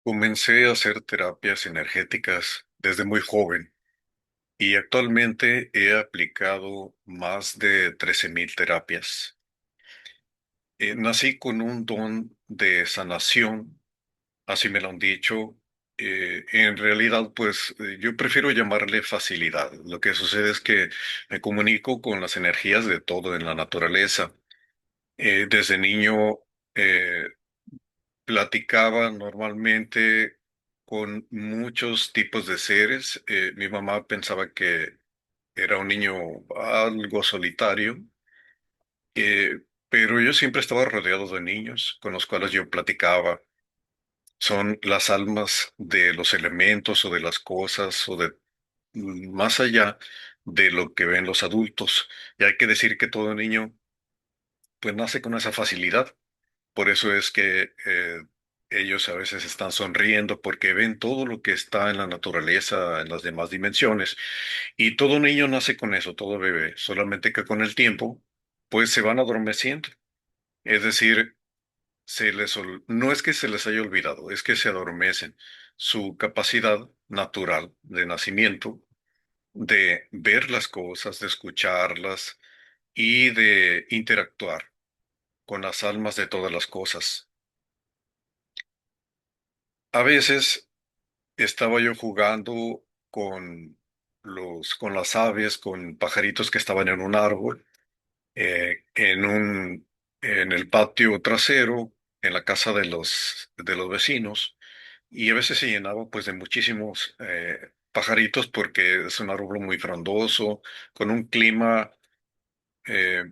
Comencé a hacer terapias energéticas desde muy joven y actualmente he aplicado más de 13,000 terapias. Nací con un don de sanación, así me lo han dicho. En realidad, pues yo prefiero llamarle facilidad. Lo que sucede es que me comunico con las energías de todo en la naturaleza. Desde niño eh, platicaba normalmente con muchos tipos de seres. Mi mamá pensaba que era un niño algo solitario, pero yo siempre estaba rodeado de niños con los cuales yo platicaba. Son las almas de los elementos o de las cosas o de más allá de lo que ven los adultos. Y hay que decir que todo niño pues nace con esa facilidad. Por eso es que ellos a veces están sonriendo porque ven todo lo que está en la naturaleza, en las demás dimensiones. Y todo niño nace con eso, todo bebé. Solamente que con el tiempo, pues se van adormeciendo. Es decir, no es que se les haya olvidado, es que se adormecen. Su capacidad natural de nacimiento, de ver las cosas, de escucharlas y de interactuar con las almas de todas las cosas. A veces estaba yo jugando con con las aves, con pajaritos que estaban en un árbol, en el patio trasero, en la casa de de los vecinos, y a veces se llenaba pues de muchísimos pajaritos porque es un árbol muy frondoso, con un clima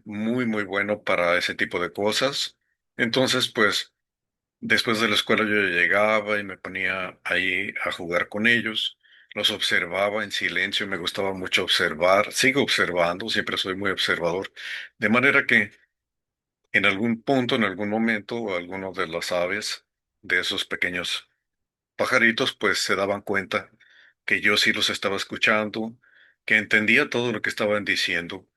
muy bueno para ese tipo de cosas. Entonces, pues después de la escuela yo llegaba y me ponía ahí a jugar con ellos, los observaba en silencio, me gustaba mucho observar, sigo observando, siempre soy muy observador, de manera que en algún punto, en algún momento, algunos de las aves, de esos pequeños pajaritos, pues se daban cuenta que yo sí los estaba escuchando, que entendía todo lo que estaban diciendo.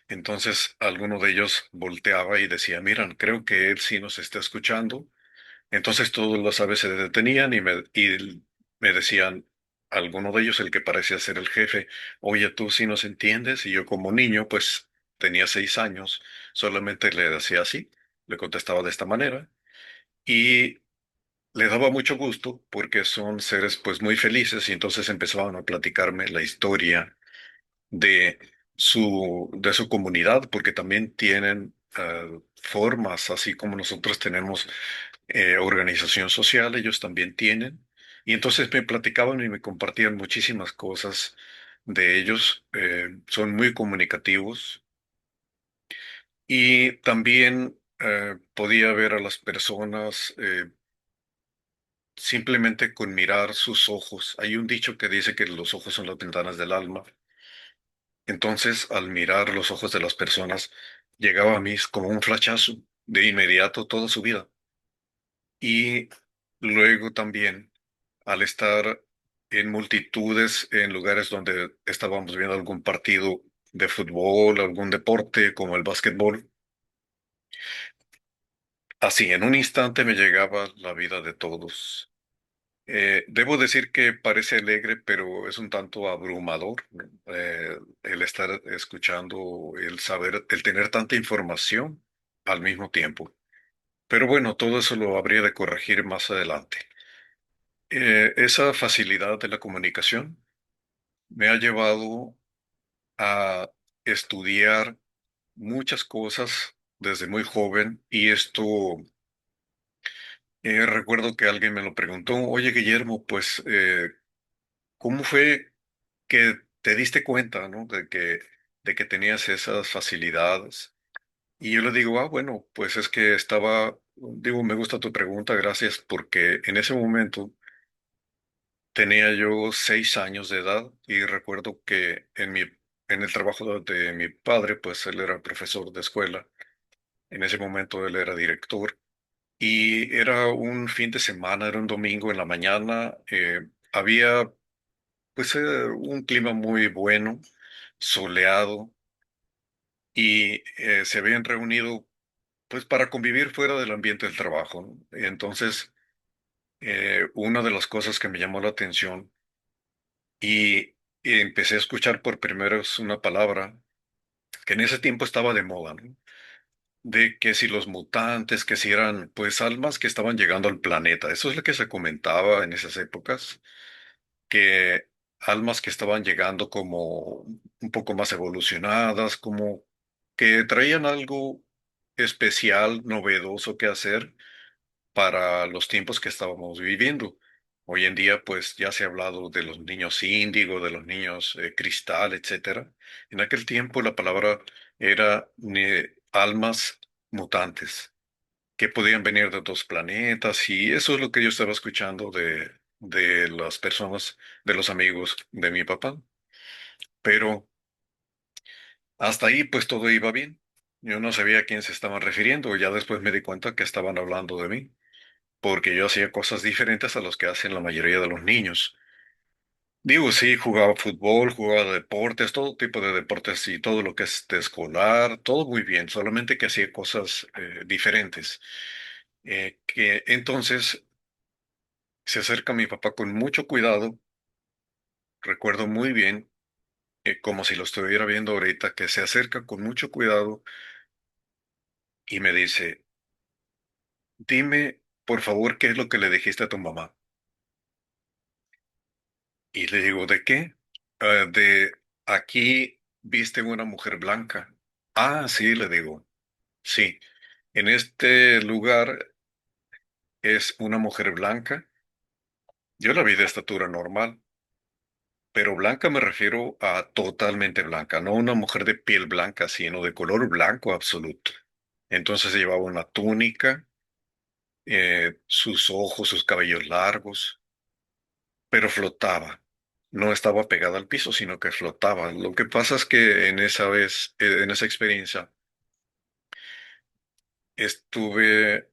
Entonces alguno de ellos volteaba y decía, miran, creo que él sí nos está escuchando. Entonces todas las aves se detenían y me decían, alguno de ellos, el que parecía ser el jefe, oye, tú sí nos entiendes. Y yo como niño, pues tenía 6 años, solamente le decía así, le contestaba de esta manera. Y le daba mucho gusto porque son seres pues muy felices y entonces empezaban a platicarme la historia de de su comunidad, porque también tienen formas, así como nosotros tenemos organización social, ellos también tienen. Y entonces me platicaban y me compartían muchísimas cosas de ellos. Son muy comunicativos y también podía ver a las personas simplemente con mirar sus ojos. Hay un dicho que dice que los ojos son las ventanas del alma. Entonces, al mirar los ojos de las personas, llegaba a mí como un flachazo de inmediato toda su vida. Y luego también, al estar en multitudes, en lugares donde estábamos viendo algún partido de fútbol, algún deporte como el básquetbol, así en un instante me llegaba la vida de todos. Debo decir que parece alegre, pero es un tanto abrumador, ¿no? El estar escuchando, el saber, el tener tanta información al mismo tiempo. Pero bueno, todo eso lo habría de corregir más adelante. Esa facilidad de la comunicación me ha llevado a estudiar muchas cosas desde muy joven y esto, recuerdo que alguien me lo preguntó, oye Guillermo, pues, ¿cómo fue que te diste cuenta, ¿no? De que tenías esas facilidades? Y yo le digo, ah, bueno, pues es que digo, me gusta tu pregunta, gracias, porque en ese momento tenía yo 6 años de edad y recuerdo que en el trabajo de mi padre, pues él era profesor de escuela. En ese momento él era director y era un fin de semana, era un domingo en la mañana. Había pues un clima muy bueno, soleado y se habían reunido pues para convivir fuera del ambiente del trabajo, ¿no? Entonces una de las cosas que me llamó la atención y empecé a escuchar por primera vez una palabra que en ese tiempo estaba de moda, ¿no? De que si los mutantes, que si eran pues almas que estaban llegando al planeta. Eso es lo que se comentaba en esas épocas, que almas que estaban llegando como un poco más evolucionadas, como que traían algo especial, novedoso que hacer para los tiempos que estábamos viviendo. Hoy en día, pues ya se ha hablado de los niños índigo, de los niños cristal, etcétera. En aquel tiempo la palabra era almas mutantes, que podían venir de otros planetas, y eso es lo que yo estaba escuchando de las personas, de los amigos de mi papá. Pero hasta ahí, pues todo iba bien. Yo no sabía a quién se estaban refiriendo, ya después me di cuenta que estaban hablando de mí, porque yo hacía cosas diferentes a las que hacen la mayoría de los niños. Digo, sí, jugaba fútbol, jugaba deportes, todo tipo de deportes y todo lo que es de escolar, todo muy bien, solamente que hacía cosas diferentes. Que entonces se acerca mi papá con mucho cuidado, recuerdo muy bien, como si lo estuviera viendo ahorita, que se acerca con mucho cuidado y me dice, dime, por favor, qué es lo que le dijiste a tu mamá. Y le digo, ¿de qué? De aquí viste una mujer blanca. Ah, sí, le digo, sí. En este lugar es una mujer blanca. Yo la vi de estatura normal, pero blanca me refiero a totalmente blanca, no una mujer de piel blanca, sino de color blanco absoluto. Entonces llevaba una túnica, sus ojos, sus cabellos largos, pero flotaba. No estaba pegada al piso, sino que flotaba. Lo que pasa es que en esa vez, en esa experiencia, estuve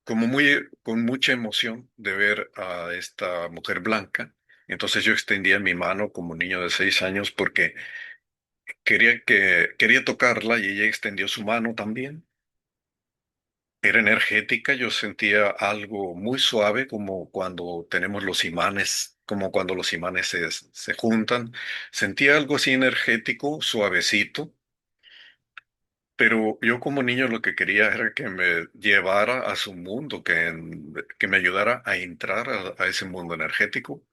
como muy, con mucha emoción de ver a esta mujer blanca. Entonces yo extendía mi mano como niño de 6 años porque quería tocarla y ella extendió su mano también. Era energética, yo sentía algo muy suave como cuando tenemos los imanes, como cuando los imanes se juntan. Sentía algo así energético, suavecito, pero yo como niño lo que quería era que me llevara a su mundo, que me ayudara a entrar a ese mundo energético.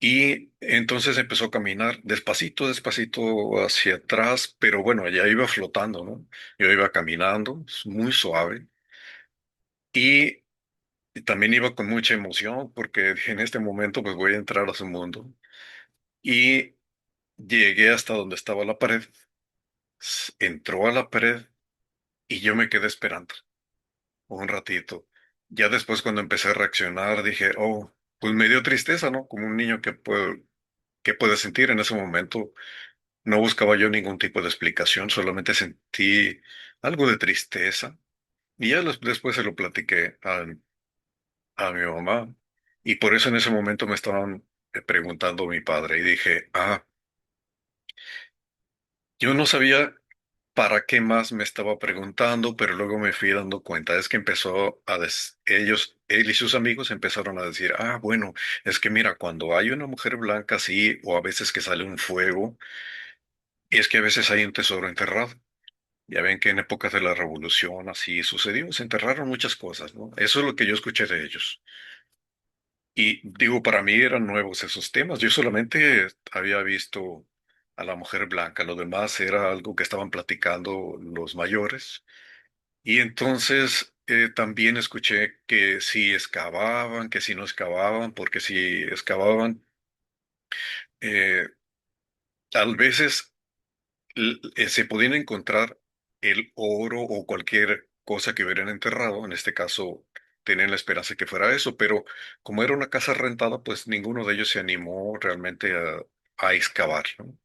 Y entonces empezó a caminar despacito, despacito hacia atrás, pero bueno, ya iba flotando, ¿no? Yo iba caminando, muy suave. Y también iba con mucha emoción porque dije, en este momento pues voy a entrar a su mundo. Y llegué hasta donde estaba la pared, entró a la pared y yo me quedé esperando un ratito. Ya después cuando empecé a reaccionar dije, oh, pues me dio tristeza, ¿no? Como un niño que puede sentir en ese momento. No buscaba yo ningún tipo de explicación, solamente sentí algo de tristeza. Y ya después se lo platiqué a mi mamá. Y por eso en ese momento me estaban preguntando mi padre y dije, ah, yo no sabía para qué más me estaba preguntando, pero luego me fui dando cuenta. Es que empezó él y sus amigos empezaron a decir, ah, bueno, es que mira, cuando hay una mujer blanca así, o a veces que sale un fuego, es que a veces hay un tesoro enterrado. Ya ven que en épocas de la revolución así sucedió, se enterraron muchas cosas, ¿no? Eso es lo que yo escuché de ellos. Y digo, para mí eran nuevos esos temas. Yo solamente había visto a la mujer blanca, lo demás era algo que estaban platicando los mayores. Y entonces también escuché que si excavaban, que si no excavaban, porque si excavaban, eh, a veces se podían encontrar el oro o cualquier cosa que hubieran enterrado. En este caso, tenían la esperanza que fuera eso, pero como era una casa rentada, pues ninguno de ellos se animó realmente a excavar, ¿no?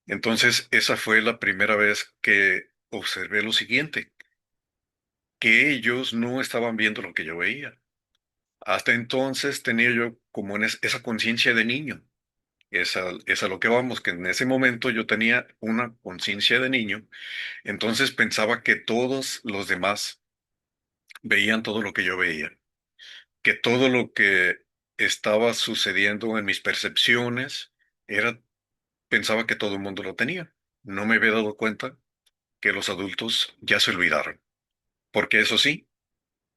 Entonces, esa fue la primera vez que observé lo siguiente, que ellos no estaban viendo lo que yo veía. Hasta entonces tenía yo como esa conciencia de niño. Es a lo que vamos, que en ese momento yo tenía una conciencia de niño. Entonces pensaba que todos los demás veían todo lo que yo veía, que todo lo que estaba sucediendo en mis percepciones era, pensaba que todo el mundo lo tenía. No me había dado cuenta que los adultos ya se olvidaron, porque eso sí,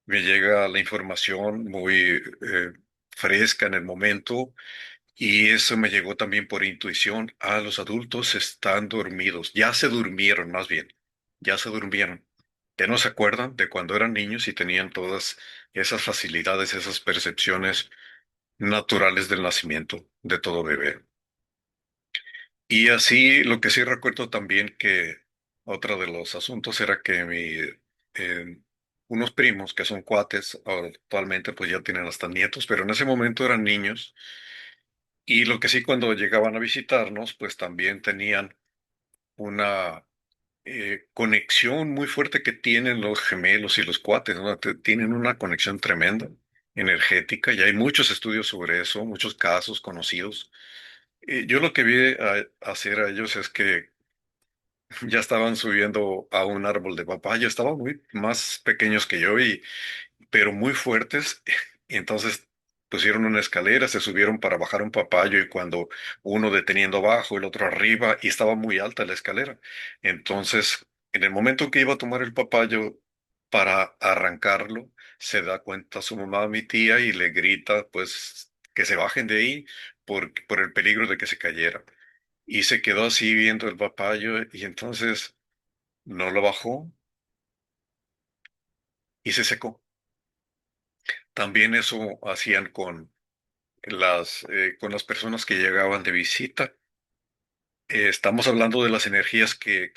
me llega la información muy fresca en el momento. Y eso me llegó también por intuición. Ah, los adultos están dormidos. Ya se durmieron, más bien. Ya se durmieron. Ya no se acuerdan de cuando eran niños y tenían todas esas facilidades, esas percepciones naturales del nacimiento de todo bebé. Y así, lo que sí recuerdo también que otro de los asuntos era que eh, unos primos que son cuates, actualmente pues ya tienen hasta nietos, pero en ese momento eran niños. Y lo que sí, cuando llegaban a visitarnos, pues también tenían una conexión muy fuerte que tienen los gemelos y los cuates, ¿no? Tienen una conexión tremenda, energética, y hay muchos estudios sobre eso, muchos casos conocidos. Yo lo que vi hacer a ellos es que ya estaban subiendo a un árbol de papaya, estaban muy más pequeños que yo, pero muy fuertes. Y entonces pusieron una escalera, se subieron para bajar un papayo y cuando uno deteniendo abajo, el otro arriba, y estaba muy alta la escalera. Entonces, en el momento que iba a tomar el papayo para arrancarlo, se da cuenta su mamá, mi tía, y le grita, pues, que se bajen de ahí por el peligro de que se cayera. Y se quedó así viendo el papayo y entonces no lo bajó y se secó. También eso hacían con las personas que llegaban de visita. Estamos hablando de las energías que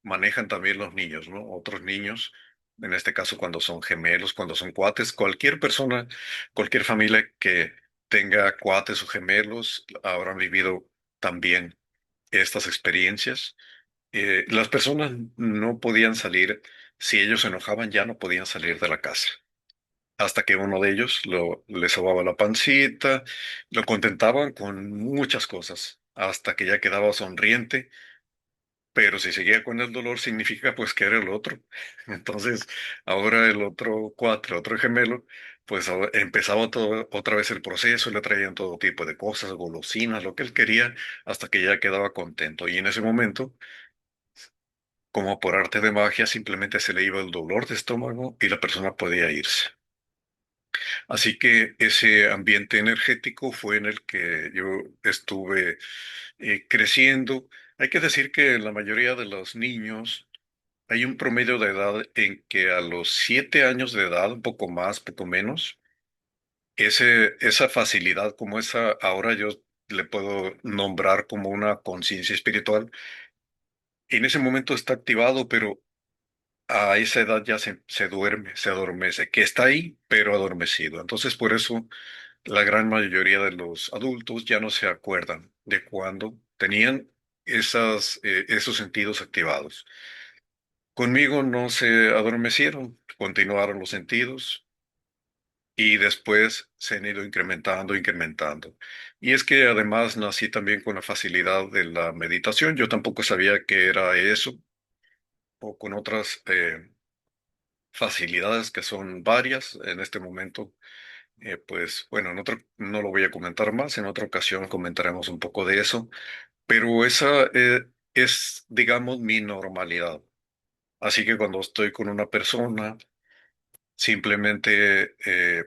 manejan también los niños, ¿no? Otros niños, en este caso cuando son gemelos, cuando son cuates, cualquier persona, cualquier familia que tenga cuates o gemelos habrán vivido también estas experiencias. Las personas no podían salir, si ellos se enojaban ya no podían salir de la casa hasta que uno de ellos le sobaba la pancita, lo contentaban con muchas cosas, hasta que ya quedaba sonriente, pero si seguía con el dolor significa pues que era el otro. Entonces, ahora el otro cuatro, otro gemelo, pues empezaba todo, otra vez el proceso, le traían todo tipo de cosas, golosinas, lo que él quería, hasta que ya quedaba contento. Y en ese momento, como por arte de magia, simplemente se le iba el dolor de estómago y la persona podía irse. Así que ese ambiente energético fue en el que yo estuve creciendo. Hay que decir que la mayoría de los niños, hay un promedio de edad en que a los 7 años de edad, un poco más, poco menos, esa facilidad como esa, ahora yo le puedo nombrar como una conciencia espiritual, en ese momento está activado, pero a esa edad ya se duerme, se adormece, que está ahí, pero adormecido. Entonces, por eso la gran mayoría de los adultos ya no se acuerdan de cuando tenían esos sentidos activados. Conmigo no se adormecieron, continuaron los sentidos y después se han ido incrementando, incrementando. Y es que además nací también con la facilidad de la meditación. Yo tampoco sabía que era eso o con otras facilidades que son varias en este momento. Pues bueno, no lo voy a comentar más, en otra ocasión comentaremos un poco de eso, pero esa es, digamos, mi normalidad. Así que cuando estoy con una persona, simplemente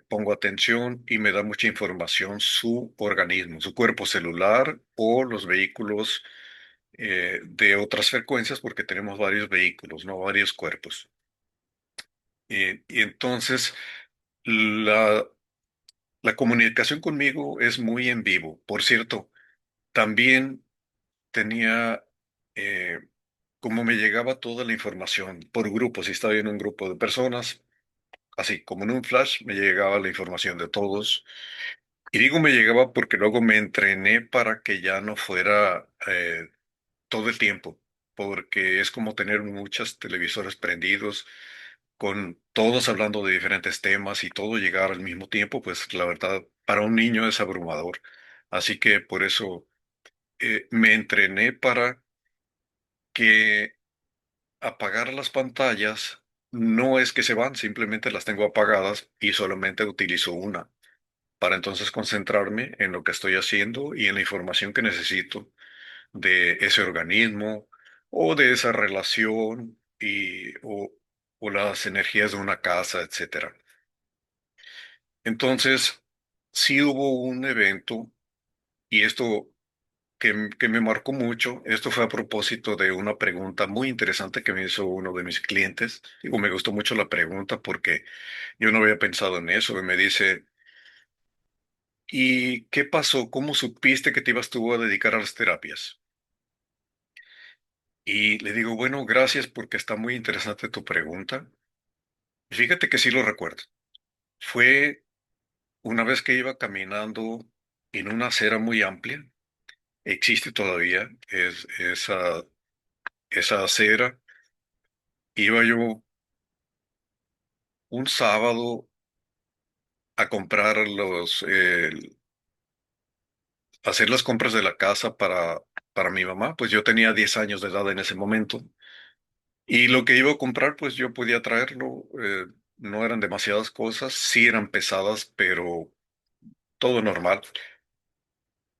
pongo atención y me da mucha información su organismo, su cuerpo celular o los vehículos de otras frecuencias, porque tenemos varios vehículos, no varios cuerpos. Y entonces la, la comunicación conmigo es muy en vivo. Por cierto, también tenía, eh, como me llegaba toda la información por grupos, si estaba en un grupo de personas, así como en un flash, me llegaba la información de todos. Y digo me llegaba porque luego me entrené para que ya no fuera todo el tiempo, porque es como tener muchos televisores prendidos, con todos hablando de diferentes temas y todo llegar al mismo tiempo, pues la verdad, para un niño es abrumador. Así que por eso me entrené para que apagar las pantallas no es que se van, simplemente las tengo apagadas y solamente utilizo una para entonces concentrarme en lo que estoy haciendo y en la información que necesito de ese organismo o de esa relación o las energías de una casa, etcétera. Entonces, sí hubo un evento y esto que me marcó mucho. Esto fue a propósito de una pregunta muy interesante que me hizo uno de mis clientes. Digo, me gustó mucho la pregunta porque yo no había pensado en eso. Y me dice, ¿y qué pasó? ¿Cómo supiste que te ibas tú a dedicar a las terapias? Y le digo, bueno, gracias porque está muy interesante tu pregunta. Y fíjate que sí lo recuerdo. Fue una vez que iba caminando en una acera muy amplia. Existe todavía esa acera. Iba yo un sábado a comprar hacer las compras de la casa para mi mamá. Pues yo tenía 10 años de edad en ese momento. Y lo que iba a comprar, pues yo podía traerlo. No eran demasiadas cosas, sí eran pesadas, pero todo normal.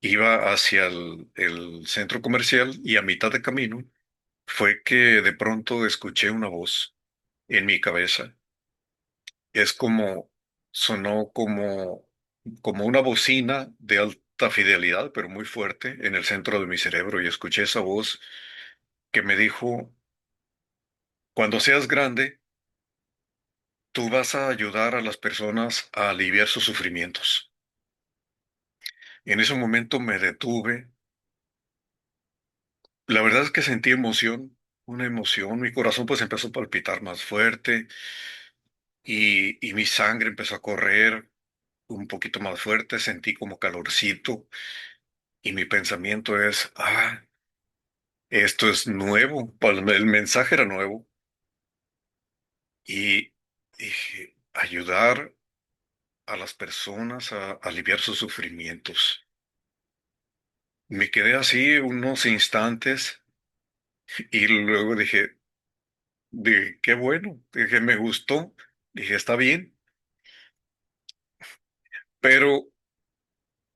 Iba hacia el centro comercial y a mitad de camino fue que de pronto escuché una voz en mi cabeza. Es como, sonó como una bocina de alta fidelidad, pero muy fuerte en el centro de mi cerebro y escuché esa voz que me dijo, cuando seas grande, tú vas a ayudar a las personas a aliviar sus sufrimientos. En ese momento me detuve. La verdad es que sentí emoción, una emoción. Mi corazón pues empezó a palpitar más fuerte y mi sangre empezó a correr un poquito más fuerte. Sentí como calorcito y mi pensamiento es, esto es nuevo. Pues, el mensaje era nuevo y dije, ayudar a las personas a aliviar sus sufrimientos. Me quedé así unos instantes y luego dije, qué bueno, dije, me gustó, dije, está bien, pero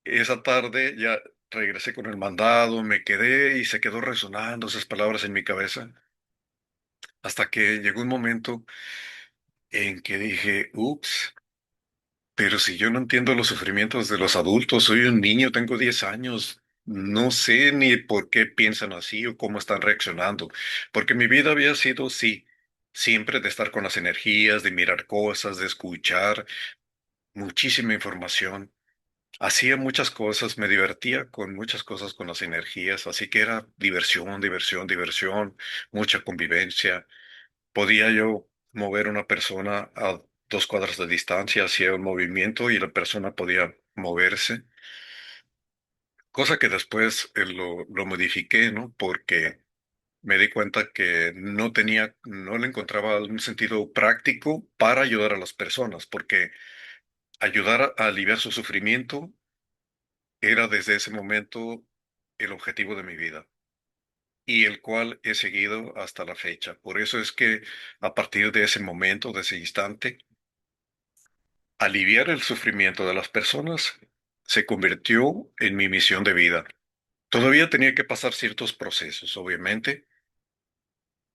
esa tarde ya regresé con el mandado, me quedé y se quedó resonando esas palabras en mi cabeza, hasta que llegó un momento en que dije, ups, pero si yo no entiendo los sufrimientos de los adultos, soy un niño, tengo 10 años, no sé ni por qué piensan así o cómo están reaccionando, porque mi vida había sido, sí, siempre de estar con las energías, de mirar cosas, de escuchar muchísima información. Hacía muchas cosas, me divertía con muchas cosas con las energías, así que era diversión, diversión, diversión, mucha convivencia. Podía yo mover una persona a 2 cuadras de distancia, hacía un movimiento y la persona podía moverse, cosa que después lo modifiqué, ¿no? Porque me di cuenta que no le encontraba un sentido práctico para ayudar a las personas, porque ayudar a aliviar su sufrimiento era desde ese momento el objetivo de mi vida y el cual he seguido hasta la fecha. Por eso es que a partir de ese momento, de ese instante, aliviar el sufrimiento de las personas se convirtió en mi misión de vida. Todavía tenía que pasar ciertos procesos, obviamente,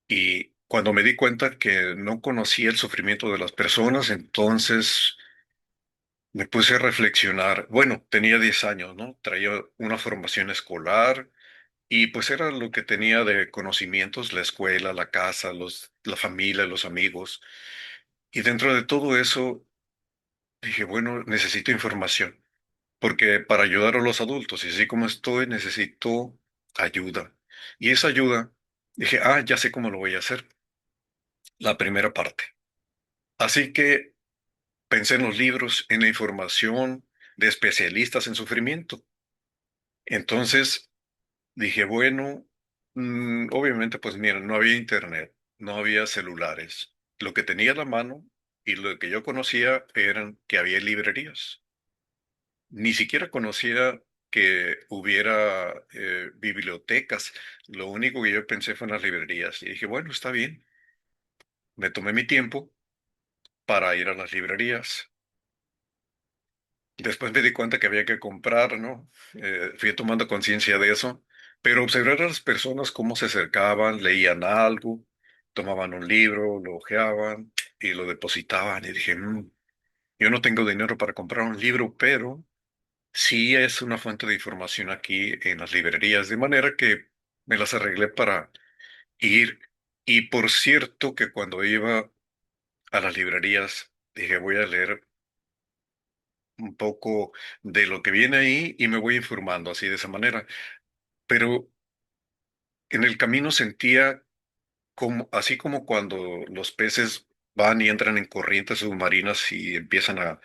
y cuando me di cuenta que no conocía el sufrimiento de las personas, entonces me puse a reflexionar. Bueno, tenía 10 años, ¿no? Traía una formación escolar y pues era lo que tenía de conocimientos, la escuela, la casa, la familia, los amigos. Y dentro de todo eso dije, bueno, necesito información. Porque para ayudar a los adultos, y así como estoy, necesito ayuda. Y esa ayuda, dije, ya sé cómo lo voy a hacer, la primera parte. Así que pensé en los libros, en la información de especialistas en sufrimiento. Entonces dije, bueno, obviamente, pues mira, no había internet, no había celulares. Lo que tenía a la mano y lo que yo conocía eran que había librerías. Ni siquiera conocía que hubiera bibliotecas. Lo único que yo pensé fue en las librerías. Y dije, bueno, está bien. me tomé mi tiempo para ir a las librerías. Después me di cuenta que había que comprar, ¿no? Fui tomando conciencia de eso, pero observar a las personas cómo se acercaban, leían algo, tomaban un libro, lo hojeaban y lo depositaban y dije, yo no tengo dinero para comprar un libro, pero sí es una fuente de información aquí en las librerías, de manera que me las arreglé para ir. Y por cierto que cuando iba a las librerías, dije, voy a leer un poco de lo que viene ahí y me voy informando así de esa manera. Pero en el camino sentía como, así como cuando los peces van y entran en corrientes submarinas y empiezan a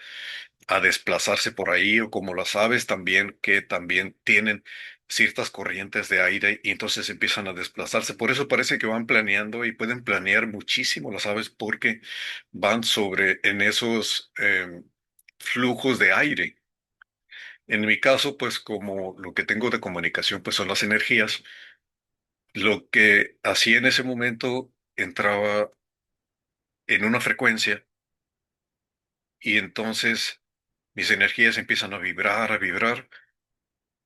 desplazarse por ahí, o como las aves también, que también tienen ciertas corrientes de aire y entonces empiezan a desplazarse. Por eso parece que van planeando y pueden planear muchísimo las aves porque van sobre en esos flujos de aire. En mi caso, pues como lo que tengo de comunicación, pues son las energías, lo que hacía en ese momento entraba en una frecuencia y entonces mis energías empiezan a vibrar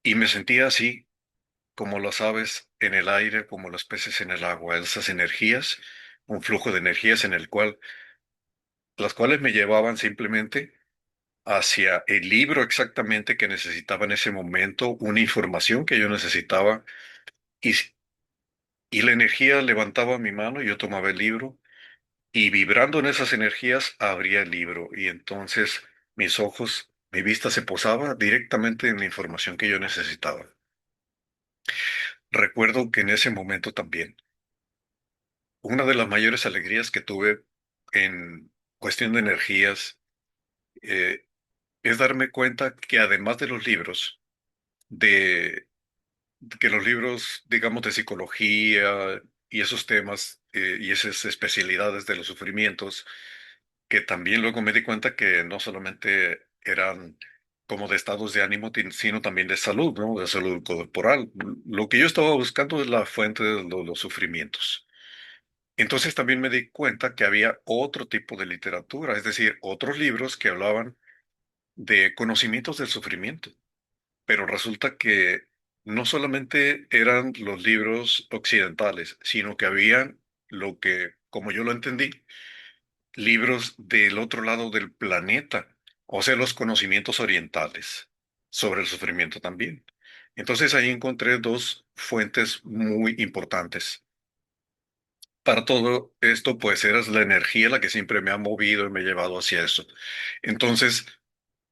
y me sentía así como las aves en el aire, como los peces en el agua, esas energías, un flujo de energías en el cual, las cuales me llevaban simplemente hacia el libro exactamente que necesitaba en ese momento, una información que yo necesitaba y Y la energía levantaba mi mano, yo tomaba el libro y vibrando en esas energías abría el libro y entonces mis ojos, mi vista se posaba directamente en la información que yo necesitaba. Recuerdo que en ese momento también, una de las mayores alegrías que tuve en cuestión de energías eh, es darme cuenta que además de los libros, de que los libros, digamos, de psicología y esos temas y esas especialidades de los sufrimientos, que también luego me di cuenta que no solamente eran como de estados de ánimo, sino también de salud, ¿no? De salud corporal. Lo que yo estaba buscando es la fuente de los sufrimientos. Entonces también me di cuenta que había otro tipo de literatura, es decir, otros libros que hablaban de conocimientos del sufrimiento. Pero resulta que no solamente eran los libros occidentales, sino que habían lo que, como yo lo entendí, libros del otro lado del planeta, o sea, los conocimientos orientales sobre el sufrimiento también. Entonces ahí encontré dos fuentes muy importantes. Para todo esto, pues era la energía la que siempre me ha movido y me ha llevado hacia eso. Entonces,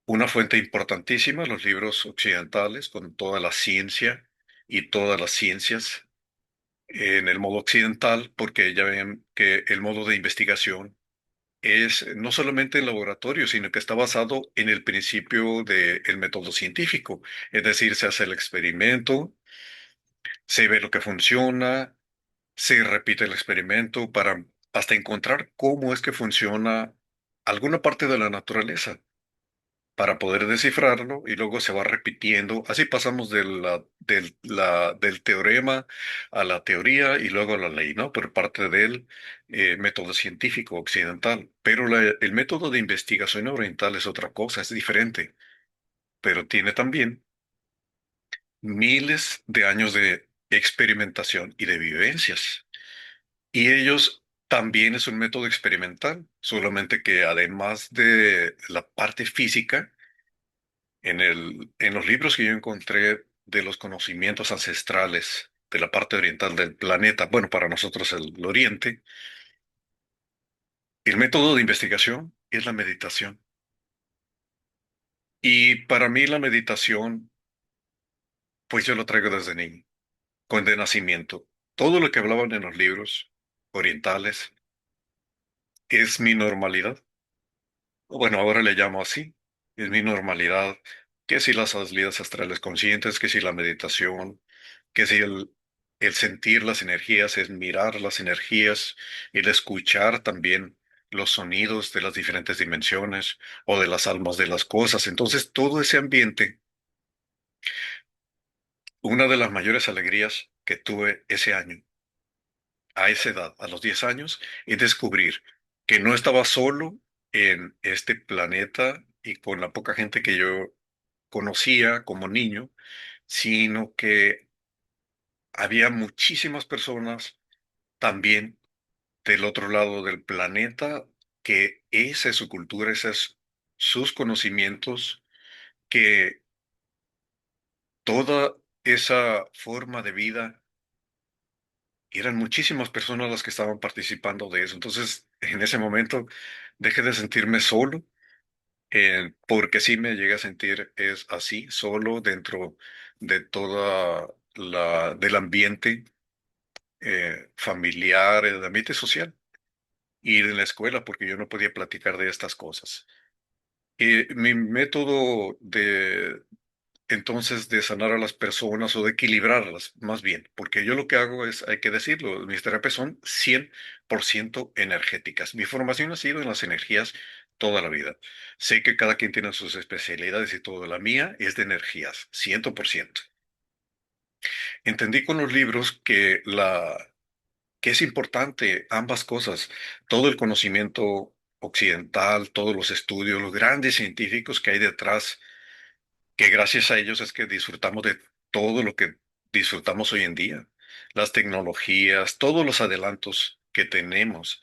una fuente importantísima, los libros occidentales, con toda la ciencia y todas las ciencias en el modo occidental, porque ya ven que el modo de investigación es no solamente en laboratorio, sino que está basado en el principio del método científico. Es decir, se hace el experimento, se ve lo que funciona, se repite el experimento para hasta encontrar cómo es que funciona alguna parte de la naturaleza para poder descifrarlo y luego se va repitiendo. Así pasamos del teorema a la teoría y luego a la ley, ¿no? Por parte del método científico occidental. Pero el método de investigación oriental es otra cosa, es diferente, pero tiene también miles de años de experimentación y de vivencias. Y ellos también es un método experimental, solamente que además de la parte física, en los libros que yo encontré de los conocimientos ancestrales de la parte oriental del planeta, bueno, para nosotros el Oriente, el método de investigación es la meditación. Y para mí la meditación, pues yo lo traigo desde niño, con de nacimiento. Todo lo que hablaban en los libros orientales es mi normalidad. Bueno, ahora le llamo así, es mi normalidad, que si las salidas astrales conscientes, que si la meditación, que si el sentir las energías, es mirar las energías, el escuchar también los sonidos de las diferentes dimensiones o de las almas de las cosas. Entonces, todo ese ambiente, una de las mayores alegrías que tuve ese año, a esa edad, a los 10 años, y descubrir que no estaba solo en este planeta y con la poca gente que yo conocía como niño, sino que había muchísimas personas también del otro lado del planeta, que esa es su cultura, esos sus conocimientos, que toda esa forma de vida eran muchísimas personas las que estaban participando de eso. Entonces, en ese momento, dejé de sentirme solo, porque sí me llegué a sentir es así, solo dentro de toda del ambiente familiar, el ambiente social y de la escuela, porque yo no podía platicar de estas cosas. Mi método entonces de sanar a las personas o de equilibrarlas, más bien, porque yo lo que hago es, hay que decirlo, mis terapias son 100% energéticas. Mi formación ha sido en las energías toda la vida. Sé que cada quien tiene sus especialidades y todo. La mía es de energías, 100%. Entendí con los libros que es importante ambas cosas, todo el conocimiento occidental, todos los estudios, los grandes científicos que hay detrás, que gracias a ellos es que disfrutamos de todo lo que disfrutamos hoy en día, las tecnologías, todos los adelantos que tenemos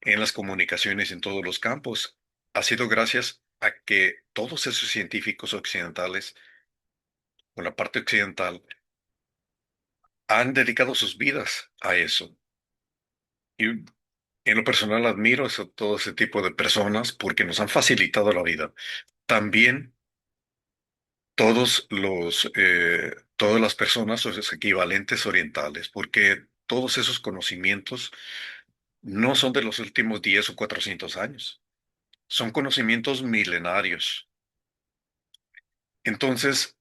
en las comunicaciones en todos los campos, ha sido gracias a que todos esos científicos occidentales, o la parte occidental, han dedicado sus vidas a eso. Y en lo personal admiro todo ese tipo de personas porque nos han facilitado la vida. También todas las personas, o los equivalentes orientales, porque todos esos conocimientos no son de los últimos 10 o 400 años, son conocimientos milenarios. Entonces,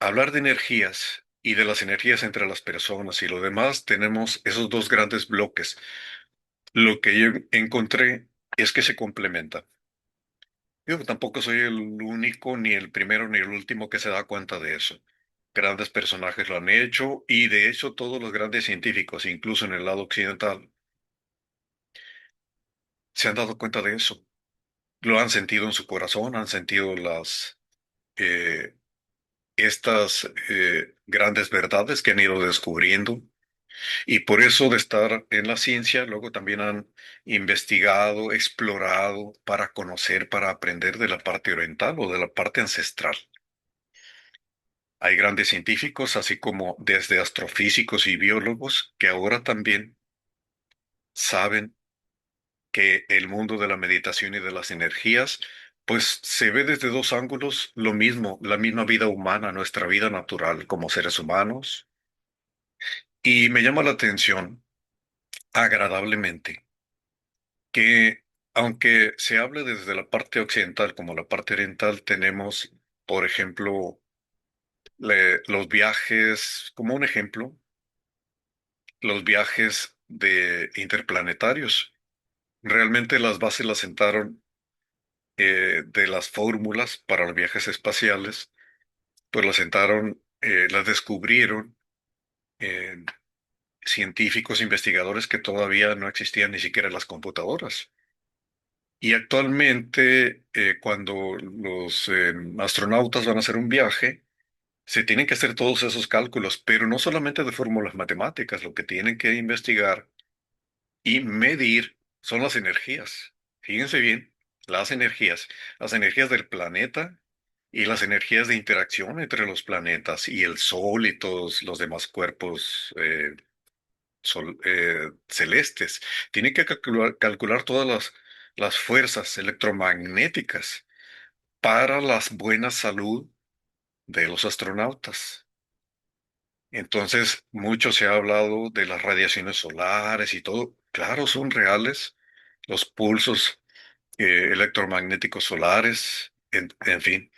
hablar de energías y de las energías entre las personas y lo demás, tenemos esos dos grandes bloques. Lo que yo encontré es que se complementan. Yo tampoco soy el único, ni el primero, ni el último que se da cuenta de eso. Grandes personajes lo han hecho y de hecho todos los grandes científicos, incluso en el lado occidental, se han dado cuenta de eso. Lo han sentido en su corazón, han sentido eh, estas grandes verdades que han ido descubriendo y por eso de estar en la ciencia, luego también han investigado, explorado para conocer, para aprender de la parte oriental o de la parte ancestral. Hay grandes científicos, así como desde astrofísicos y biólogos, que ahora también saben que el mundo de la meditación y de las energías, pues se ve desde dos ángulos lo mismo, la misma vida humana, nuestra vida natural como seres humanos. Y me llama la atención agradablemente que aunque se hable desde la parte occidental como la parte oriental, tenemos, por ejemplo, los viajes, como un ejemplo, los viajes de interplanetarios. Realmente las bases las sentaron de las fórmulas para los viajes espaciales, pues las sentaron, las descubrieron eh, científicos, investigadores que todavía no existían ni siquiera las computadoras. Y actualmente, cuando los astronautas van a hacer un viaje, se tienen que hacer todos esos cálculos, pero no solamente de fórmulas matemáticas, lo que tienen que investigar y medir son las energías. Fíjense bien, las energías del planeta y las energías de interacción entre los planetas y el Sol y todos los demás cuerpos celestes. Tienen que calcular todas las fuerzas electromagnéticas para la buena salud de los astronautas. Entonces, mucho se ha hablado de las radiaciones solares y todo. Claro, son reales los pulsos electromagnéticos solares, en fin.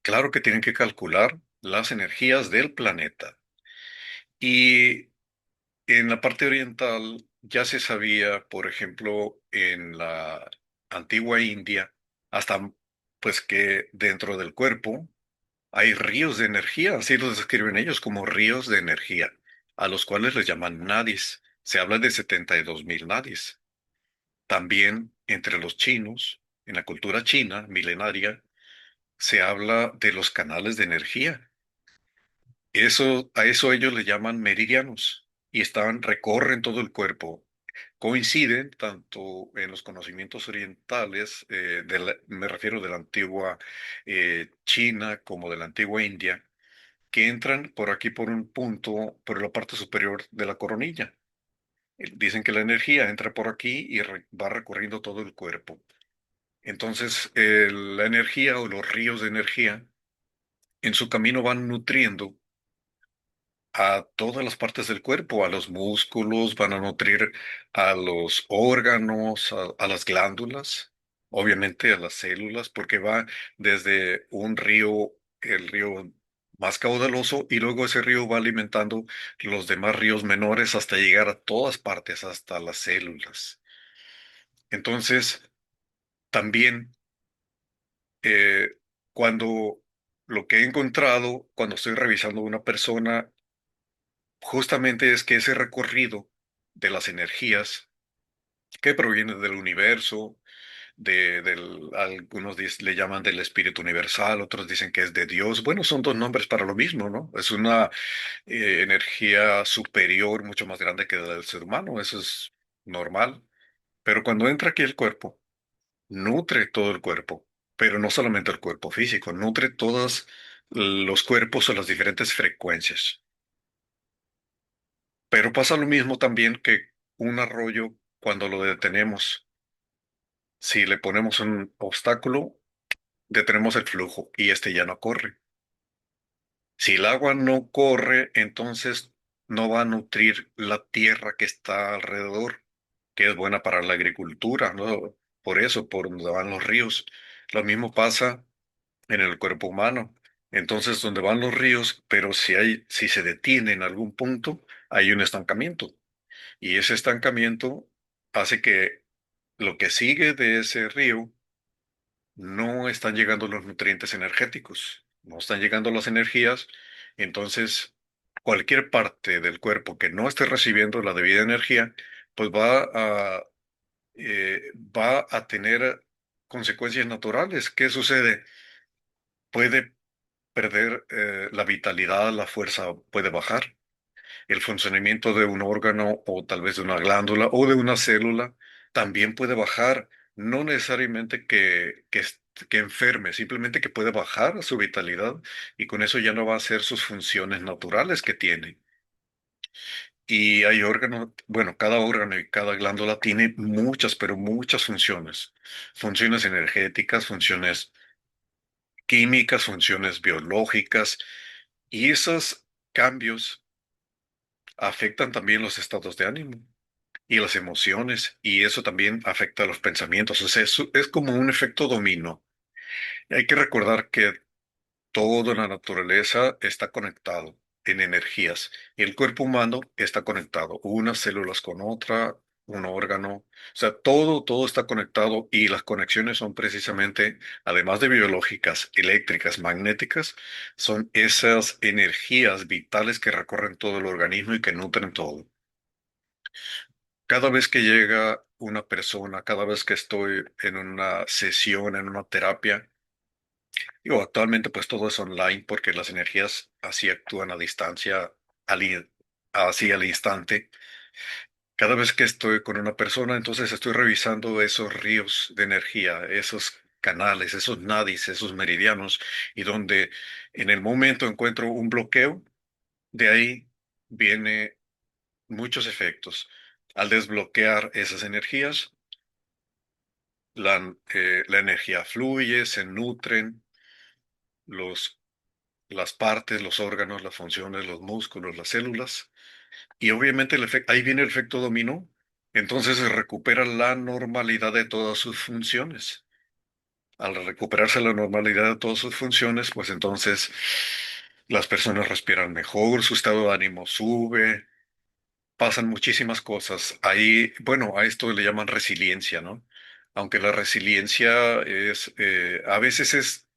Claro que tienen que calcular las energías del planeta. Y en la parte oriental ya se sabía, por ejemplo, en la antigua India, hasta pues que dentro del cuerpo hay ríos de energía, así los describen ellos como ríos de energía. a los cuales les llaman nadis. Se habla de 72.000 nadis. También entre los chinos, en la cultura china milenaria, se habla de los canales de energía. A eso ellos le llaman meridianos y recorren todo el cuerpo. Coinciden tanto en los conocimientos orientales, me refiero de la antigua China como de la antigua India, que entran por aquí por un punto, por la parte superior de la coronilla. Dicen que la energía entra por aquí y va recorriendo todo el cuerpo. Entonces, la energía o los ríos de energía en su camino van nutriendo a todas las partes del cuerpo, a los músculos, van a nutrir a los órganos, a las glándulas, obviamente a las células, porque va desde un río, el río más caudaloso, y luego ese río va alimentando los demás ríos menores hasta llegar a todas partes, hasta las células. Entonces, también eh, cuando lo que he encontrado, cuando estoy revisando a una persona, justamente es que ese recorrido de las energías que provienen del universo, algunos le llaman del espíritu universal, otros dicen que es de Dios. Bueno, son dos nombres para lo mismo, ¿no? Es una energía superior, mucho más grande que la del ser humano, eso es normal. Pero cuando entra aquí el cuerpo, nutre todo el cuerpo, pero no solamente el cuerpo físico, nutre todos los cuerpos o las diferentes frecuencias. Pero pasa lo mismo también que un arroyo cuando lo detenemos. Si le ponemos un obstáculo, detenemos el flujo y este ya no corre. Si el agua no corre, entonces no va a nutrir la tierra que está alrededor, que es buena para la agricultura, ¿no? Por eso, por donde van los ríos. Lo mismo pasa en el cuerpo humano. Entonces, donde van los ríos, pero si se detiene en algún punto, hay un estancamiento. Y ese estancamiento hace que lo que sigue de ese río no están llegando los nutrientes energéticos, no están llegando las energías. Entonces, cualquier parte del cuerpo que no esté recibiendo la debida energía, pues va a tener consecuencias naturales. ¿Qué sucede? Puede perder la vitalidad, la fuerza puede bajar, el funcionamiento de un órgano o tal vez de una glándula o de una célula también puede bajar. No necesariamente que enferme, simplemente que puede bajar su vitalidad y con eso ya no va a hacer sus funciones naturales que tiene. Y hay órganos, bueno, cada órgano y cada glándula tiene muchas, pero muchas funciones. Funciones energéticas, funciones químicas, funciones biológicas. Y esos cambios afectan también los estados de ánimo y las emociones, y eso también afecta a los pensamientos. O sea, es como un efecto dominó. Y hay que recordar que todo en la naturaleza está conectado en energías, y el cuerpo humano está conectado, unas células con otra, un órgano, o sea, todo está conectado, y las conexiones son precisamente, además de biológicas, eléctricas, magnéticas, son esas energías vitales que recorren todo el organismo y que nutren todo. Cada vez que llega una persona, cada vez que estoy en una sesión, en una terapia, digo, actualmente pues todo es online porque las energías así actúan a distancia, al in- así al instante. Cada vez que estoy con una persona, entonces estoy revisando esos ríos de energía, esos canales, esos nadis, esos meridianos, y donde en el momento encuentro un bloqueo, de ahí viene muchos efectos. Al desbloquear esas energías, la energía fluye, se nutren los, las partes, los órganos, las funciones, los músculos, las células, y obviamente ahí viene el efecto dominó. Entonces se recupera la normalidad de todas sus funciones. Al recuperarse la normalidad de todas sus funciones, pues entonces las personas respiran mejor, su estado de ánimo sube, pasan muchísimas cosas. Ahí, bueno, a esto le llaman resiliencia, ¿no? Aunque la resiliencia a veces es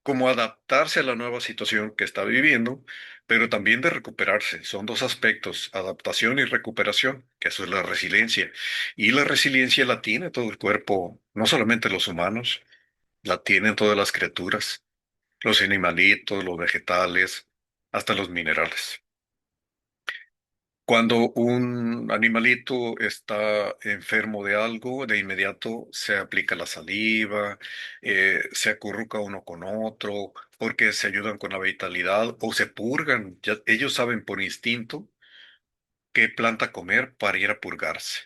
como adaptarse a la nueva situación que está viviendo, pero también de recuperarse. Son dos aspectos, adaptación y recuperación, que eso es la resiliencia. Y la resiliencia la tiene todo el cuerpo, no solamente los humanos, la tienen todas las criaturas, los animalitos, los vegetales, hasta los minerales. Cuando un animalito está enfermo de algo, de inmediato se aplica la saliva, se acurruca uno con otro, porque se ayudan con la vitalidad o se purgan. Ellos saben por instinto qué planta comer para ir a purgarse.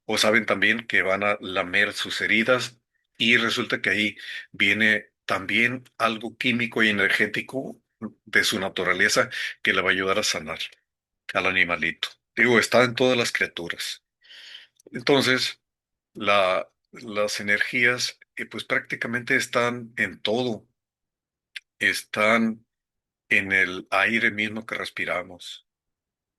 O saben también que van a lamer sus heridas y resulta que ahí viene también algo químico y energético de su naturaleza que le va a ayudar a sanar al animalito. Digo, está en todas las criaturas. Entonces, las energías, pues prácticamente están en todo. Están en el aire mismo que respiramos.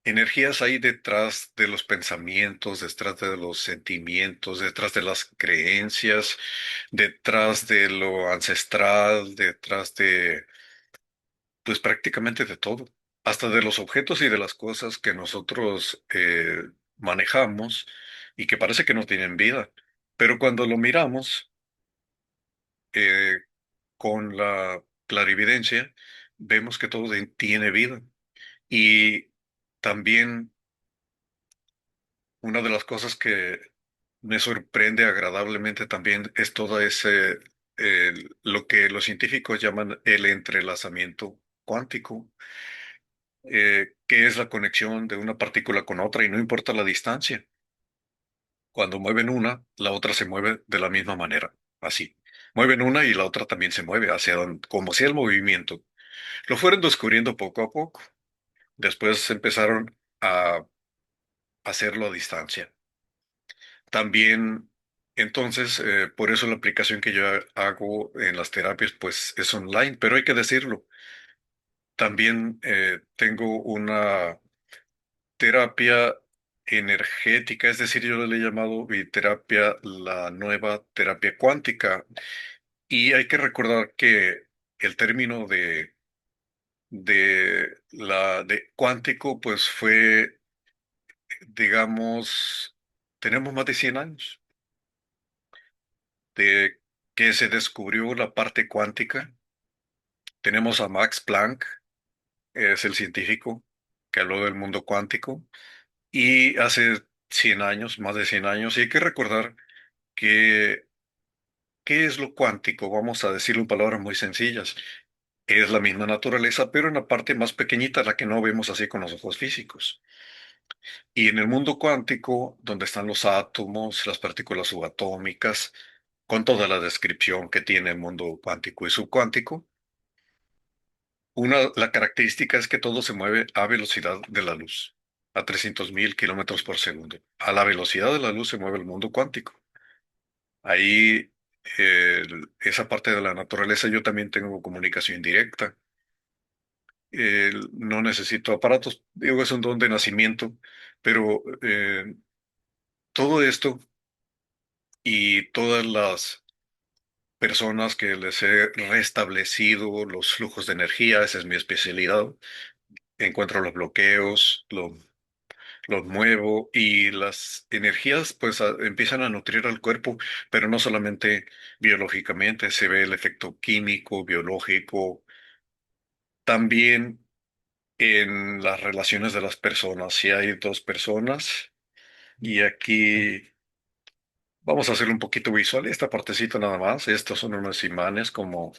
Energías hay detrás de los pensamientos, detrás de los sentimientos, detrás de las creencias, detrás de lo ancestral, detrás de, pues prácticamente de todo, hasta de los objetos y de las cosas que nosotros manejamos y que parece que no tienen vida. Pero cuando lo miramos eh, con la clarividencia, vemos que todo tiene vida. Y también una de las cosas que me sorprende agradablemente también es todo ese, lo que los científicos llaman el entrelazamiento cuántico, que es la conexión de una partícula con otra y no importa la distancia. Cuando mueven una, la otra se mueve de la misma manera, así. Mueven una y la otra también se mueve hacia donde, como sea el movimiento. Lo fueron descubriendo poco a poco. Después empezaron a hacerlo a distancia. También, entonces, por eso la aplicación que yo hago en las terapias, pues es online, pero hay que decirlo. También tengo una terapia energética, es decir, yo le he llamado mi terapia la nueva terapia cuántica. Y hay que recordar que el término de cuántico, pues fue, digamos, tenemos más de 100 años de que se descubrió la parte cuántica. Tenemos a Max Planck, es el científico que habló del mundo cuántico. Y hace 100 años, más de 100 años, y hay que recordar que, ¿qué es lo cuántico? Vamos a decirlo en palabras muy sencillas. Es la misma naturaleza, pero en la parte más pequeñita, la que no vemos así con los ojos físicos. Y en el mundo cuántico, donde están los átomos, las partículas subatómicas, con toda la descripción que tiene el mundo cuántico y subcuántico, la característica es que todo se mueve a velocidad de la luz, a 300.000 kilómetros por segundo. A la velocidad de la luz se mueve el mundo cuántico. Ahí, esa parte de la naturaleza, yo también tengo comunicación directa. No necesito aparatos, digo, es un don de nacimiento, pero todo esto y todas las personas que les he restablecido los flujos de energía, esa es mi especialidad, encuentro los bloqueos, los muevo y las energías pues empiezan a nutrir al cuerpo, pero no solamente biológicamente, se ve el efecto químico, biológico, también en las relaciones de las personas. Si hay dos personas y aquí vamos a hacerlo un poquito visual, esta partecita nada más, estos son unos imanes como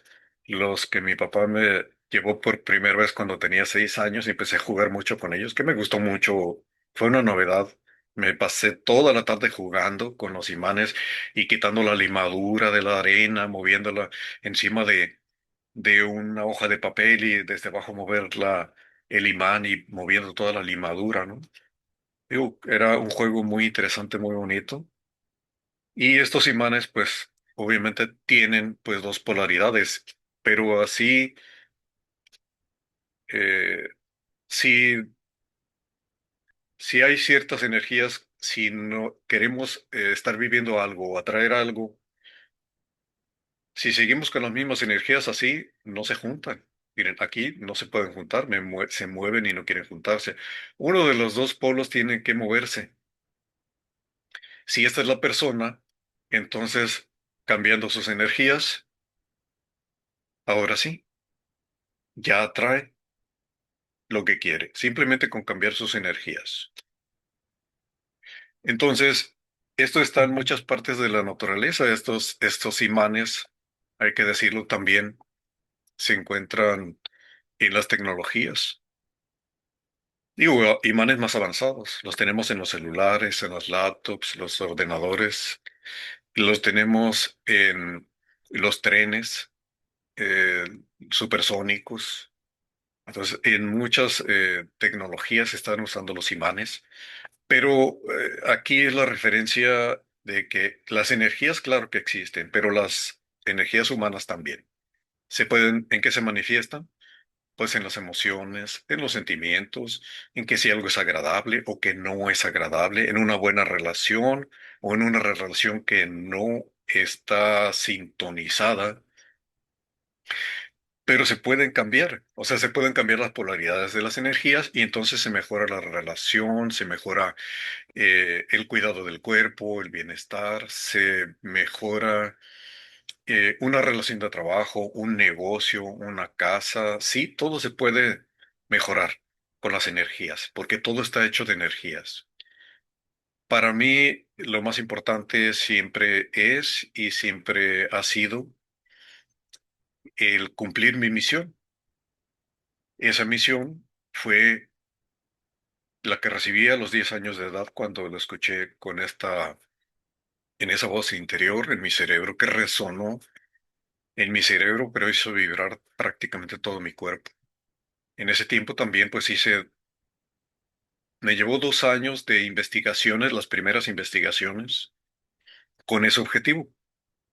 los que mi papá me llevó por primera vez cuando tenía 6 años y empecé a jugar mucho con ellos, que me gustó mucho, fue una novedad. Me pasé toda la tarde jugando con los imanes y quitando la limadura de la arena, moviéndola encima de una hoja de papel y desde abajo mover el imán y moviendo toda la limadura, ¿no? Digo, era un juego muy interesante, muy bonito. Y estos imanes, pues, obviamente tienen, pues, dos polaridades, pero así, eh, si, si hay ciertas energías, si no queremos estar viviendo algo o atraer algo, Si seguimos con las mismas energías así, no se juntan. Miren, aquí no se pueden juntar, se mueven y no quieren juntarse. Uno de los dos polos tiene que moverse. Si esta es la persona, entonces cambiando sus energías, ahora sí, ya atrae lo que quiere, simplemente con cambiar sus energías. Entonces, esto está en muchas partes de la naturaleza, estos imanes, hay que decirlo también, se encuentran en las tecnologías. Digo, imanes más avanzados, los tenemos en los celulares, en las laptops, los ordenadores, los tenemos en los trenes eh, supersónicos. Entonces, en muchas tecnologías se están usando los imanes, pero aquí es la referencia de que las energías, claro que existen, pero las energías humanas también. ¿En qué se manifiestan? Pues en las emociones, en los sentimientos, en que si algo es agradable o que no es agradable, en una buena relación o en una relación que no está sintonizada, pero se pueden cambiar, o sea, se pueden cambiar las polaridades de las energías y entonces se mejora la relación, se mejora el cuidado del cuerpo, el bienestar, se mejora una relación de trabajo, un negocio, una casa, sí, todo se puede mejorar con las energías, porque todo está hecho de energías. Para mí, lo más importante siempre es y siempre ha sido el cumplir mi misión. Esa misión fue la que recibí a los 10 años de edad cuando lo escuché en esa voz interior en mi cerebro que resonó en mi cerebro, pero hizo vibrar prácticamente todo mi cuerpo. En ese tiempo también pues me llevó 2 años de investigaciones, las primeras investigaciones, con ese objetivo,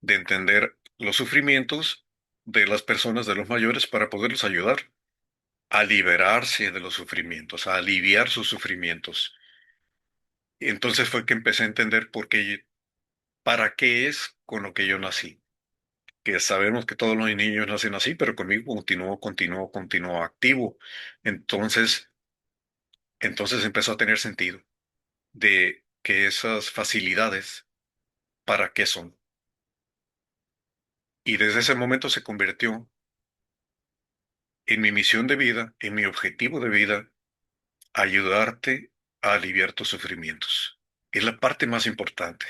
de entender los sufrimientos de las personas, de los mayores, para poderlos ayudar a liberarse de los sufrimientos, a aliviar sus sufrimientos. Y entonces fue que empecé a entender para qué es con lo que yo nací. Que sabemos que todos los niños nacen así, pero conmigo continuó activo. Entonces, entonces empezó a tener sentido de que esas facilidades, ¿para qué son? Y desde ese momento se convirtió en mi misión de vida, en mi objetivo de vida, ayudarte a aliviar tus sufrimientos. Es la parte más importante.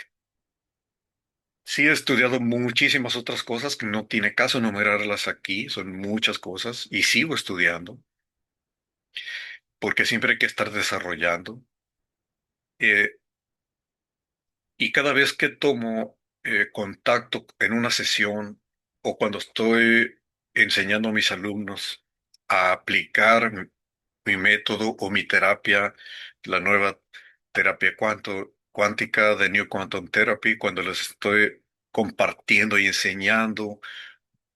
Sí he estudiado muchísimas otras cosas que no tiene caso enumerarlas aquí, son muchas cosas, y sigo estudiando, porque siempre hay que estar desarrollando. Eh, y cada vez que tomo contacto en una sesión o cuando estoy enseñando a mis alumnos a aplicar mi método o mi terapia, la nueva terapia cuántica de New Quantum Therapy, cuando les estoy compartiendo y enseñando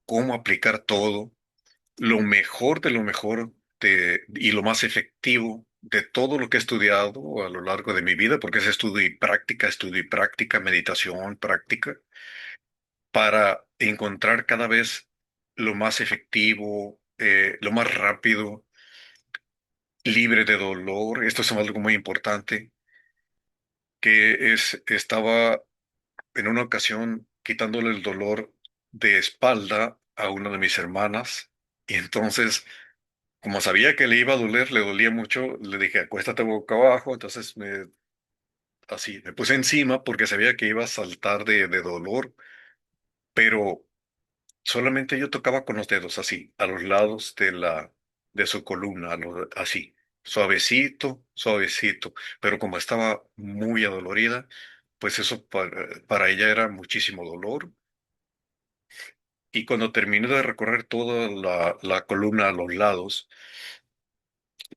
cómo aplicar todo, lo mejor de lo mejor y lo más efectivo de todo lo que he estudiado a lo largo de mi vida, porque es estudio y práctica, meditación, práctica, para encontrar cada vez lo más efectivo, lo más rápido, libre de dolor. Esto es algo muy importante, estaba en una ocasión quitándole el dolor de espalda a una de mis hermanas, y entonces como sabía que le iba a doler, le dolía mucho, le dije, acuéstate boca abajo. Entonces así, me puse encima porque sabía que iba a saltar de dolor, pero solamente yo tocaba con los dedos así, a los lados de su columna, así, suavecito, suavecito. Pero como estaba muy adolorida, pues eso para ella era muchísimo dolor. Y cuando terminé de recorrer toda la columna a los lados,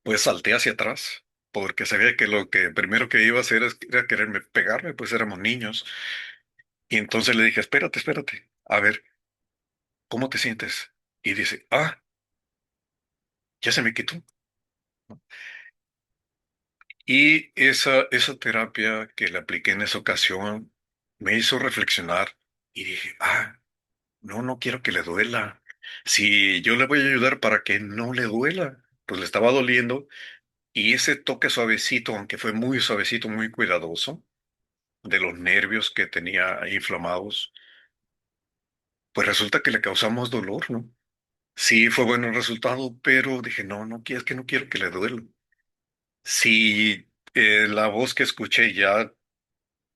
pues salté hacia atrás, porque sabía que lo que primero que iba a hacer era quererme pegarme, pues éramos niños. Y entonces le dije, espérate, espérate, a ver, ¿cómo te sientes? Y dice, ya se me quitó. Y esa terapia que le apliqué en esa ocasión me hizo reflexionar y dije, no, no quiero que le duela. Si yo le voy a ayudar para que no le duela, pues le estaba doliendo y ese toque suavecito, aunque fue muy suavecito, muy cuidadoso, de los nervios que tenía inflamados, pues resulta que le causamos dolor, ¿no? Sí, fue bueno el resultado, pero dije, no, no, es que no quiero que le duela. Si la voz que escuché ya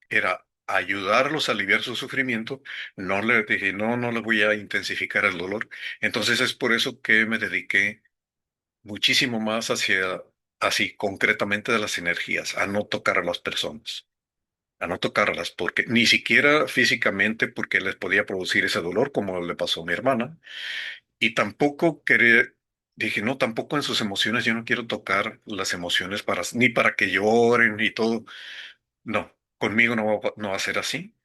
era ayudarlos a aliviar su sufrimiento, no le dije, no, no le voy a intensificar el dolor. Entonces es por eso que me dediqué muchísimo más hacia, así concretamente de las energías, a no tocar a las personas, a no tocarlas, porque ni siquiera físicamente, porque les podía producir ese dolor como le pasó a mi hermana, y tampoco quería, dije, no, tampoco en sus emociones, yo no quiero tocar las emociones para, ni para que lloren ni todo, no, conmigo no va a ser así.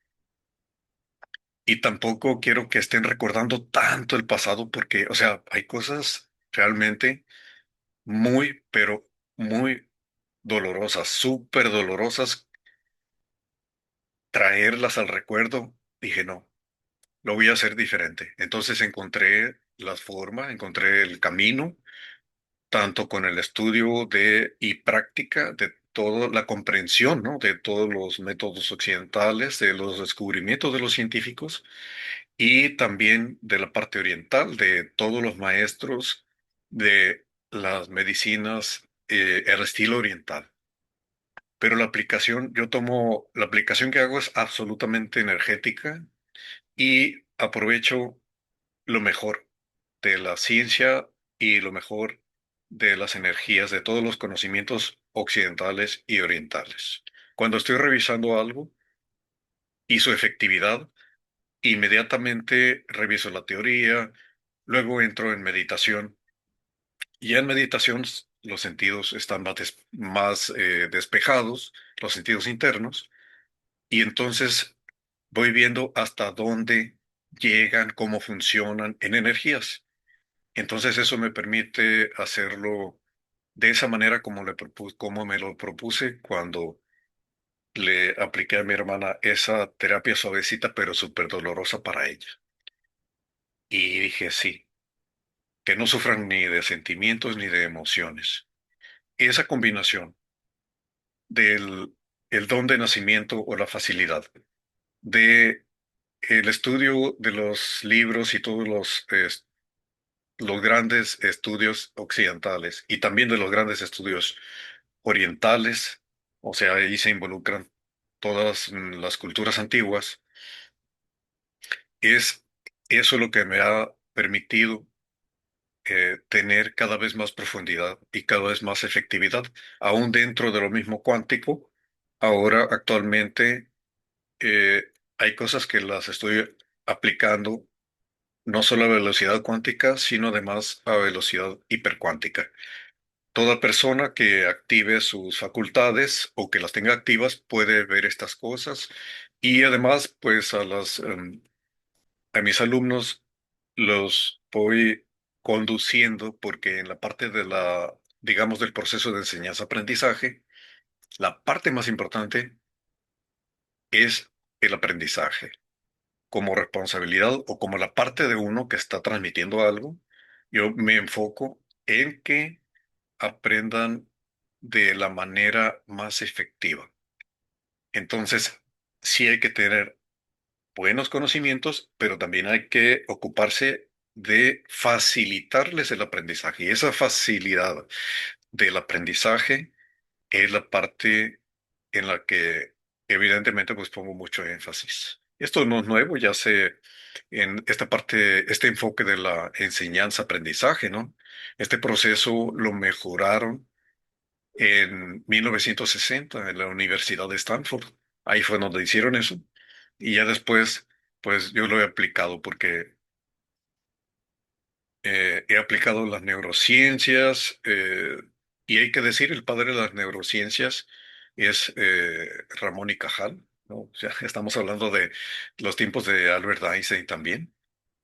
Y tampoco quiero que estén recordando tanto el pasado porque, o sea, hay cosas realmente muy, pero muy dolorosas, súper dolorosas. Traerlas al recuerdo, dije, no, lo voy a hacer diferente. Entonces encontré la forma, encontré el camino, tanto con el estudio de y práctica de toda la comprensión, ¿no? De todos los métodos occidentales, de los descubrimientos de los científicos y también de la parte oriental, de todos los maestros de las medicinas, el estilo oriental. Pero la aplicación, yo tomo, la aplicación que hago es absolutamente energética y aprovecho lo mejor de la ciencia y lo mejor de las energías, de todos los conocimientos occidentales y orientales. Cuando estoy revisando algo y su efectividad, inmediatamente reviso la teoría, luego entro en meditación y ya en meditación los sentidos están más despejados, los sentidos internos, y entonces voy viendo hasta dónde llegan, cómo funcionan en energías. Entonces eso me permite hacerlo de esa manera como me lo propuse cuando le apliqué a mi hermana esa terapia suavecita pero súper dolorosa para ella. Y dije, sí, que no sufran ni de sentimientos ni de emociones. Esa combinación del el don de nacimiento o la facilidad, de el estudio de los libros y todos los grandes estudios occidentales y también de los grandes estudios orientales, o sea, ahí se involucran todas las culturas antiguas, es eso lo que me ha permitido tener cada vez más profundidad y cada vez más efectividad, aún dentro de lo mismo cuántico. Ahora, actualmente, eh, hay cosas que las estoy aplicando no solo a velocidad cuántica, sino además a velocidad hipercuántica. Toda persona que active sus facultades o que las tenga activas puede ver estas cosas y además, pues a mis alumnos los voy conduciendo porque en la parte de digamos, del proceso de enseñanza-aprendizaje, la parte más importante es el aprendizaje como responsabilidad o como la parte de uno que está transmitiendo algo. Yo me enfoco en que aprendan de la manera más efectiva. Entonces, sí hay que tener buenos conocimientos, pero también hay que ocuparse de facilitarles el aprendizaje. Y esa facilidad del aprendizaje es la parte en la que evidentemente pues pongo mucho énfasis. Esto no es nuevo, ya sé en esta parte, este enfoque de la enseñanza-aprendizaje, ¿no? Este proceso lo mejoraron en 1960 en la Universidad de Stanford. Ahí fue donde hicieron eso. Y ya después, pues yo lo he aplicado porque he aplicado las neurociencias y hay que decir, el padre de las neurociencias es Ramón y Cajal, ¿no? O sea, estamos hablando de los tiempos de Albert Einstein también.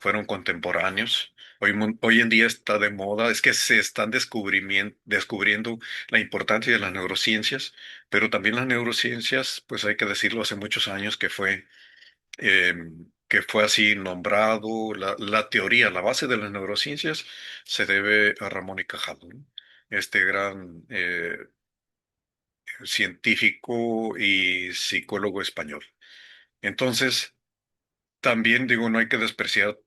Fueron contemporáneos. Hoy en día está de moda, es que se están descubriendo la importancia de las neurociencias, pero también las neurociencias, pues hay que decirlo, hace muchos años que fue que fue así nombrado. La teoría, la base de las neurociencias se debe a Ramón y Cajal, ¿no? Este gran científico y psicólogo español. Entonces, también digo, no hay que despreciar,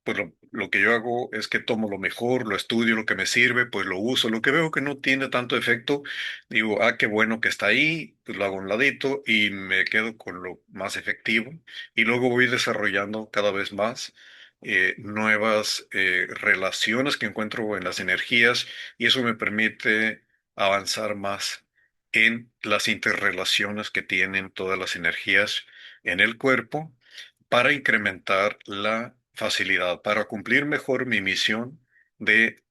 pues lo que yo hago es que tomo lo mejor, lo estudio, lo que me sirve, pues lo uso. Lo que veo que no tiene tanto efecto, digo, ah, qué bueno que está ahí, pues lo hago a un ladito y me quedo con lo más efectivo. Y luego voy desarrollando cada vez más nuevas relaciones que encuentro en las energías, y eso me permite avanzar más en las interrelaciones que tienen todas las energías en el cuerpo, para incrementar la facilidad, para cumplir mejor mi misión de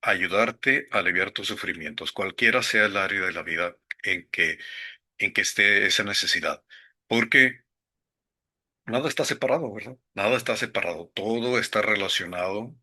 ayudarte a aliviar tus sufrimientos, cualquiera sea el área de la vida en que esté esa necesidad. Porque nada está separado, ¿verdad? Nada está separado, todo está relacionado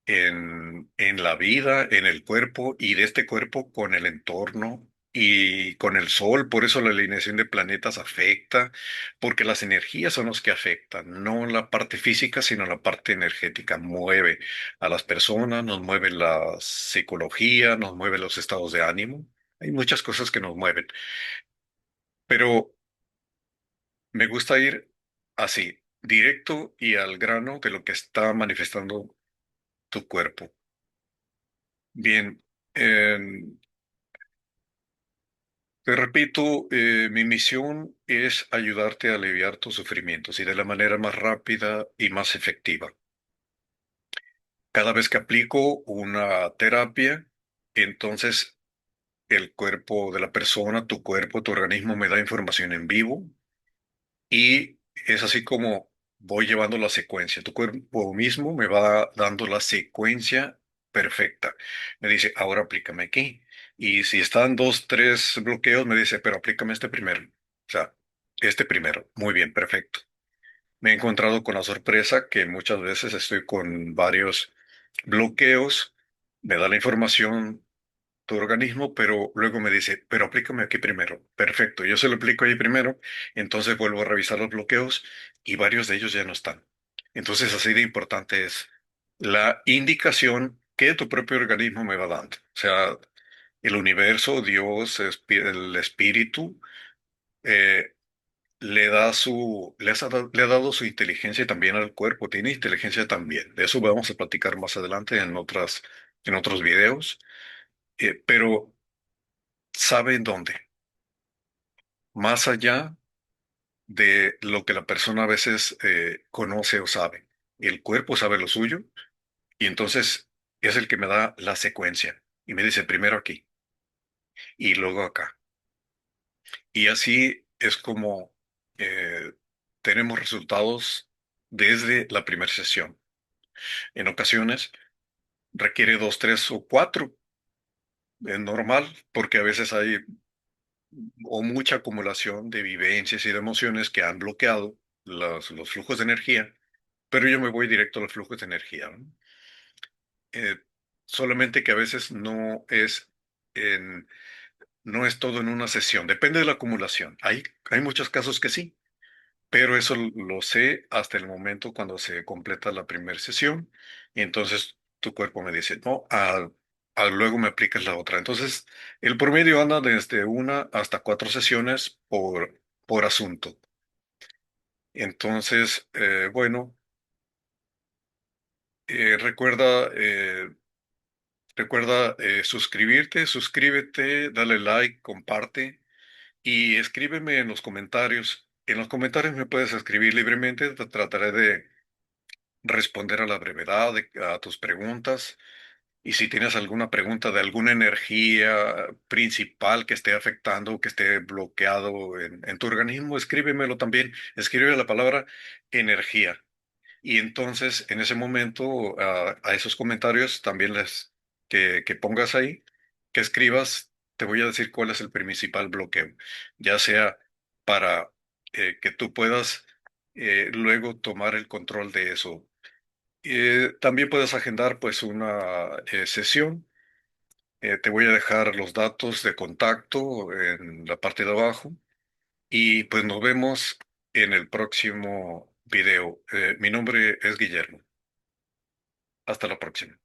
en la vida, en el cuerpo, y de este cuerpo con el entorno y con el sol. Por eso la alineación de planetas afecta, porque las energías son los que afectan, no la parte física, sino la parte energética. Mueve a las personas, nos mueve la psicología, nos mueve los estados de ánimo. Hay muchas cosas que nos mueven, pero me gusta ir así, directo y al grano de lo que está manifestando tu cuerpo. Bien, te repito, mi misión es ayudarte a aliviar tus sufrimientos, y de la manera más rápida y más efectiva. Cada vez que aplico una terapia, entonces el cuerpo de la persona, tu cuerpo, tu organismo me da información en vivo, y es así como voy llevando la secuencia. Tu cuerpo mismo me va dando la secuencia perfecta. Me dice, ahora aplícame aquí. Y si están dos, tres bloqueos, me dice, pero aplícame este primero. O sea, este primero. Muy bien, perfecto. Me he encontrado con la sorpresa que muchas veces estoy con varios bloqueos. Me da la información tu organismo, pero luego me dice, pero aplícame aquí primero. Perfecto, yo se lo aplico ahí primero, entonces vuelvo a revisar los bloqueos y varios de ellos ya no están. Entonces, así de importante es la indicación que tu propio organismo me va dando. O sea, el universo, Dios, el espíritu, eh, le ha dado su inteligencia también al cuerpo, tiene inteligencia también. De eso vamos a platicar más adelante en otros videos. Pero sabe en dónde, más allá de lo que la persona a veces conoce o sabe. El cuerpo sabe lo suyo, y entonces es el que me da la secuencia y me dice primero aquí y luego acá. Y así es como eh, tenemos resultados desde la primera sesión. En ocasiones requiere dos, tres o cuatro, es normal, porque a veces hay o mucha acumulación de vivencias y de emociones que han bloqueado los flujos de energía, pero yo me voy directo a los flujos de energía, ¿no? Eh, Solamente que a veces en, no es todo en una sesión, depende de la acumulación. Hay muchos casos que sí, pero eso lo sé hasta el momento cuando se completa la primera sesión, y entonces tu cuerpo me dice, no, luego me aplicas la otra. Entonces, el promedio anda desde una hasta cuatro sesiones por asunto. Entonces, bueno, recuerda, suscríbete, dale like, comparte y escríbeme en los comentarios. En los comentarios me puedes escribir libremente, trataré de responder a la brevedad a tus preguntas. Y si tienes alguna pregunta de alguna energía principal que esté afectando o que esté bloqueado en tu organismo, escríbemelo también. Escribe la palabra energía. Y entonces, en ese momento, a esos comentarios también que pongas ahí, que escribas, te voy a decir cuál es el principal bloqueo, ya sea para que tú puedas luego tomar el control de eso. También puedes agendar pues una sesión. Te voy a dejar los datos de contacto en la parte de abajo, y pues nos vemos en el próximo video. video. Mi nombre es Guillermo. Hasta la próxima.